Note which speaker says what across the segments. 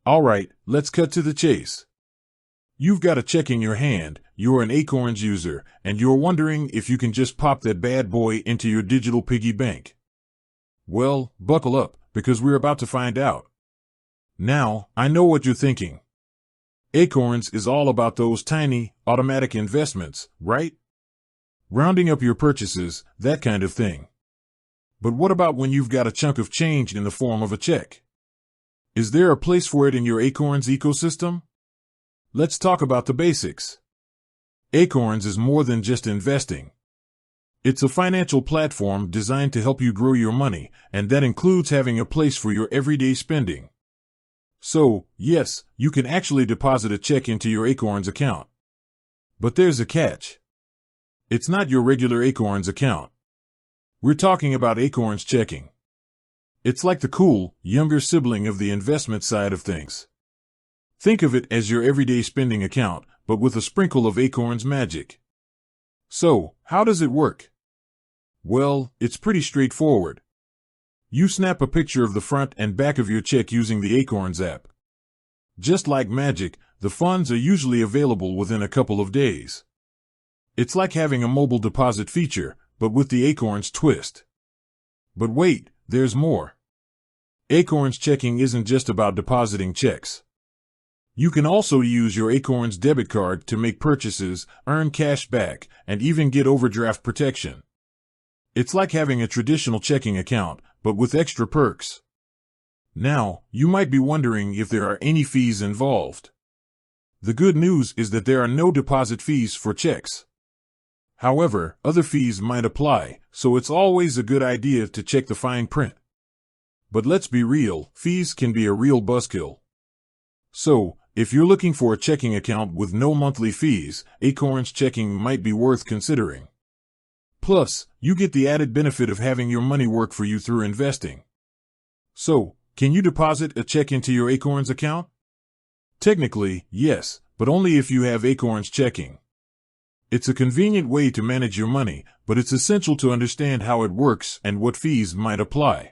Speaker 1: All right, let's cut to the chase. You've got a check in your hand, you're an Acorns user, and you're wondering if you can just pop that bad boy into your digital piggy bank. Well, buckle up, because we're about to find out. Now, I know what you're thinking. Acorns is all about those tiny, automatic investments, right? Rounding up your purchases, that kind of thing. But what about when you've got a chunk of change in the form of a check? Is there a place for it in your Acorns ecosystem? Let's talk about the basics. Acorns is more than just investing. It's a financial platform designed to help you grow your money, and that includes having a place for your everyday spending. So, yes, you can actually deposit a check into your Acorns account. But there's a catch. It's not your regular Acorns account. We're talking about Acorns checking. It's like the cool, younger sibling of the investment side of things. Think of it as your everyday spending account, but with a sprinkle of Acorns magic. So, how does it work? Well, it's pretty straightforward. You snap a picture of the front and back of your check using the Acorns app. Just like magic, the funds are usually available within a couple of days. It's like having a mobile deposit feature, but with the Acorns twist. But wait, there's more. Acorns checking isn't just about depositing checks. You can also use your Acorns debit card to make purchases, earn cash back, and even get overdraft protection. It's like having a traditional checking account, but with extra perks. Now, you might be wondering if there are any fees involved. The good news is that there are no deposit fees for checks. However, other fees might apply, so it's always a good idea to check the fine print. But let's be real, fees can be a real buzzkill. So, if you're looking for a checking account with no monthly fees, Acorns checking might be worth considering. Plus, you get the added benefit of having your money work for you through investing. So, can you deposit a check into your Acorns account? Technically, yes, but only if you have Acorns checking. It's a convenient way to manage your money, but it's essential to understand how it works and what fees might apply.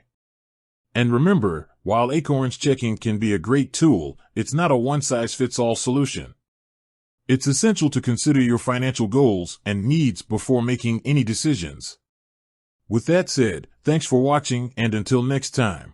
Speaker 1: And remember, while Acorns checking can be a great tool, it's not a one-size-fits-all solution. It's essential to consider your financial goals and needs before making any decisions. With that said, thanks for watching, and until next time.